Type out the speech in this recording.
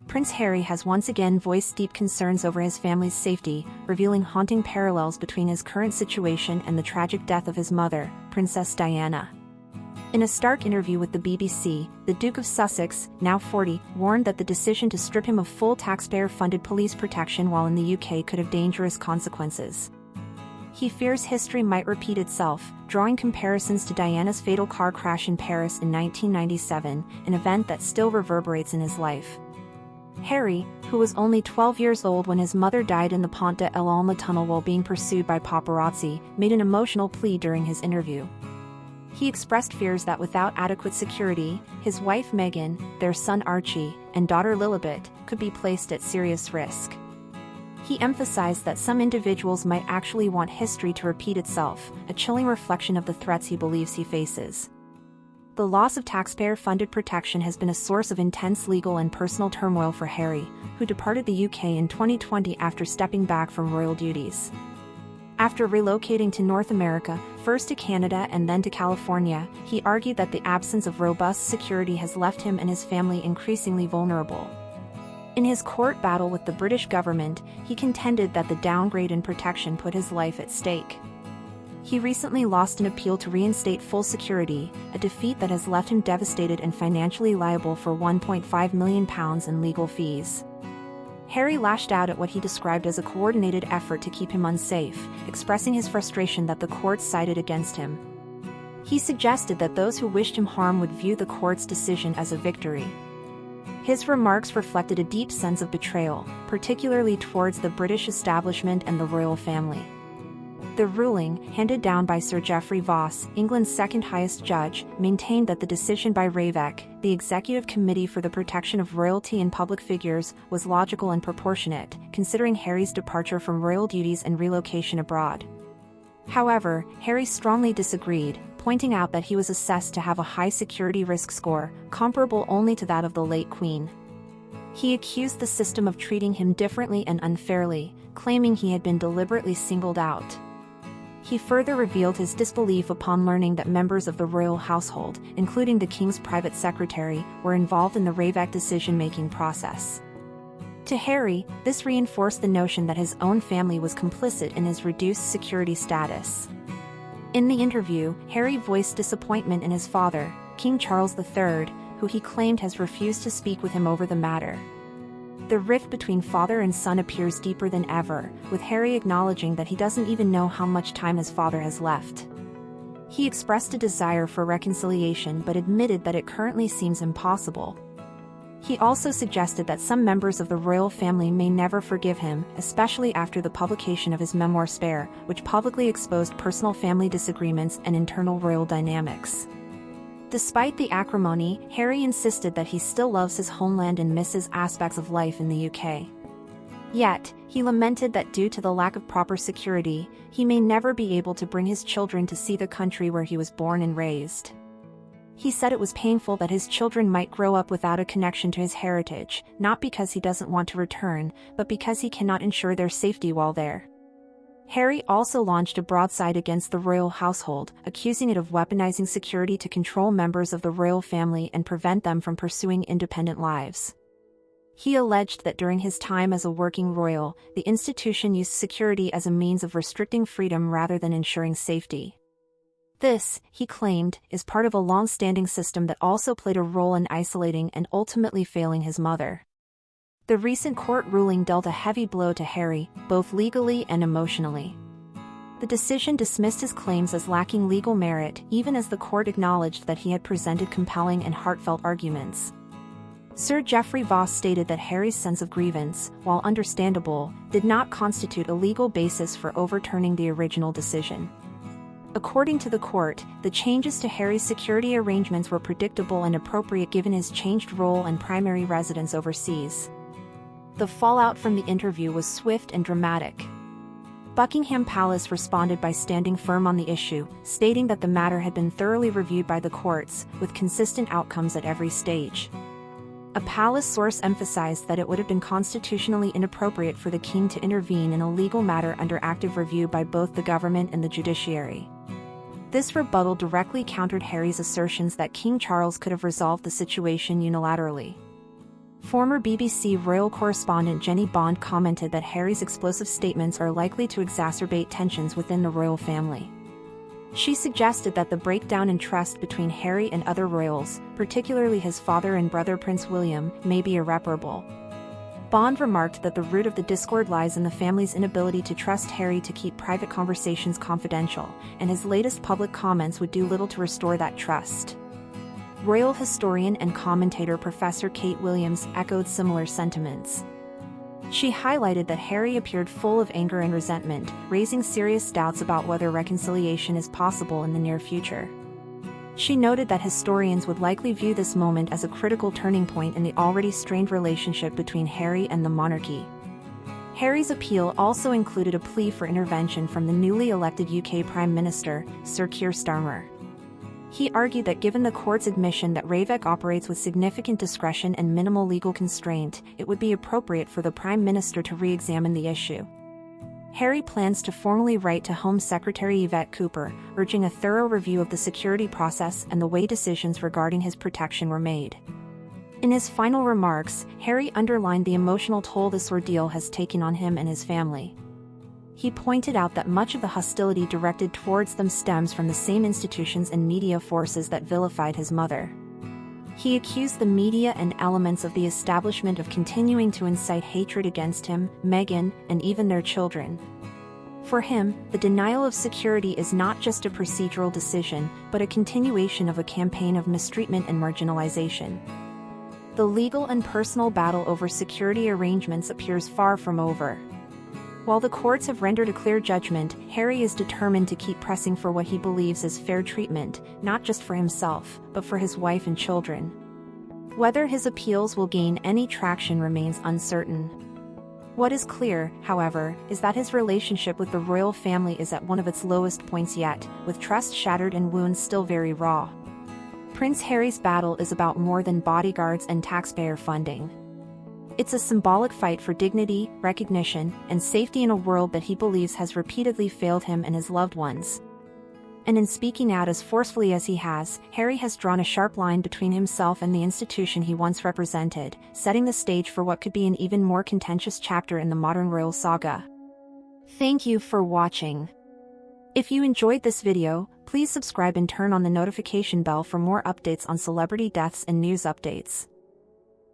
Prince Harry has once again voiced deep concerns over his family's safety, revealing haunting parallels between his current situation and the tragic death of his mother, Princess Diana. In a stark interview with the BBC, the Duke of Sussex, now 40, warned that the decision to strip him of full taxpayer-funded police protection while in the UK could have dangerous consequences. He fears history might repeat itself, drawing comparisons to Diana's fatal car crash in Paris in 1997, an event that still reverberates in his life. Harry, who was only 12 years old when his mother died in the Pont de l'Alma tunnel while being pursued by paparazzi, made an emotional plea during his interview. He expressed fears that without adequate security, his wife Meghan, their son Archie, and daughter Lilibet could be placed at serious risk. He emphasized that some individuals might actually want history to repeat itself, a chilling reflection of the threats he believes he faces. The loss of taxpayer-funded protection has been a source of intense legal and personal turmoil for Harry, who departed the UK in 2020 after stepping back from royal duties. After relocating to North America, first to Canada and then to California, he argued that the absence of robust security has left him and his family increasingly vulnerable. In his court battle with the British government, he contended that the downgrade in protection put his life at stake. He recently lost an appeal to reinstate full security, a defeat that has left him devastated and financially liable for £1.5 million in legal fees. Harry lashed out at what he described as a coordinated effort to keep him unsafe, expressing his frustration that the courts sided against him. He suggested that those who wished him harm would view the court's decision as a victory. His remarks reflected a deep sense of betrayal, particularly towards the British establishment and the royal family. The ruling, handed down by Sir Geoffrey Voss, England's second-highest judge, maintained that the decision by RAVEC, the Executive Committee for the Protection of Royalty and Public Figures, was logical and proportionate, considering Harry's departure from royal duties and relocation abroad. However, Harry strongly disagreed, pointing out that he was assessed to have a high security risk score, comparable only to that of the late Queen. He accused the system of treating him differently and unfairly, claiming he had been deliberately singled out. He further revealed his disbelief upon learning that members of the royal household, including the king's private secretary, were involved in the RAVEC decision-making process. To Harry, this reinforced the notion that his own family was complicit in his reduced security status. In the interview, Harry voiced disappointment in his father, King Charles III, who he claimed has refused to speak with him over the matter. The rift between father and son appears deeper than ever, with Harry acknowledging that he doesn't even know how much time his father has left. He expressed a desire for reconciliation but admitted that it currently seems impossible. He also suggested that some members of the royal family may never forgive him, especially after the publication of his memoir Spare, which publicly exposed personal family disagreements and internal royal dynamics. Despite the acrimony, Harry insisted that he still loves his homeland and misses aspects of life in the UK. Yet, he lamented that due to the lack of proper security, he may never be able to bring his children to see the country where he was born and raised. He said it was painful that his children might grow up without a connection to his heritage, not because he doesn't want to return, but because he cannot ensure their safety while there. Harry also launched a broadside against the royal household, accusing it of weaponizing security to control members of the royal family and prevent them from pursuing independent lives. He alleged that during his time as a working royal, the institution used security as a means of restricting freedom rather than ensuring safety. This, he claimed, is part of a long-standing system that also played a role in isolating and ultimately failing his mother. The recent court ruling dealt a heavy blow to Harry, both legally and emotionally. The decision dismissed his claims as lacking legal merit, even as the court acknowledged that he had presented compelling and heartfelt arguments. Sir Geoffrey Voss stated that Harry's sense of grievance, while understandable, did not constitute a legal basis for overturning the original decision. According to the court, the changes to Harry's security arrangements were predictable and appropriate given his changed role and primary residence overseas. The fallout from the interview was swift and dramatic. Buckingham Palace responded by standing firm on the issue, stating that the matter had been thoroughly reviewed by the courts, with consistent outcomes at every stage. A palace source emphasized that it would have been constitutionally inappropriate for the king to intervene in a legal matter under active review by both the government and the judiciary. This rebuttal directly countered Harry's assertions that King Charles could have resolved the situation unilaterally. Former BBC royal correspondent Jenny Bond commented that Harry's explosive statements are likely to exacerbate tensions within the royal family. She suggested that the breakdown in trust between Harry and other royals, particularly his father and brother Prince William, may be irreparable. Bond remarked that the root of the discord lies in the family's inability to trust Harry to keep private conversations confidential, and his latest public comments would do little to restore that trust. Royal historian and commentator Professor Kate Williams echoed similar sentiments. She highlighted that Harry appeared full of anger and resentment, raising serious doubts about whether reconciliation is possible in the near future. She noted that historians would likely view this moment as a critical turning point in the already strained relationship between Harry and the monarchy. Harry's appeal also included a plea for intervention from the newly elected UK Prime Minister, Sir Keir Starmer. He argued that given the court's admission that Ravek operates with significant discretion and minimal legal constraint, it would be appropriate for the Prime Minister to re-examine the issue. Harry plans to formally write to Home Secretary Yvette Cooper, urging a thorough review of the security process and the way decisions regarding his protection were made. In his final remarks, Harry underlined the emotional toll this ordeal has taken on him and his family. He pointed out that much of the hostility directed towards them stems from the same institutions and media forces that vilified his mother. He accused the media and elements of the establishment of continuing to incite hatred against him, Meghan, and even their children. For him, the denial of security is not just a procedural decision, but a continuation of a campaign of mistreatment and marginalization. The legal and personal battle over security arrangements appears far from over. While the courts have rendered a clear judgment, Harry is determined to keep pressing for what he believes is fair treatment, not just for himself, but for his wife and children. Whether his appeals will gain any traction remains uncertain. What is clear, however, is that his relationship with the royal family is at one of its lowest points yet, with trust shattered and wounds still very raw. Prince Harry's battle is about more than bodyguards and taxpayer funding. It's a symbolic fight for dignity, recognition, and safety in a world that he believes has repeatedly failed him and his loved ones. And in speaking out as forcefully as he has, Harry has drawn a sharp line between himself and the institution he once represented, setting the stage for what could be an even more contentious chapter in the modern royal saga. Thank you for watching. If you enjoyed this video, please subscribe and turn on the notification bell for more updates on celebrity deaths and news updates.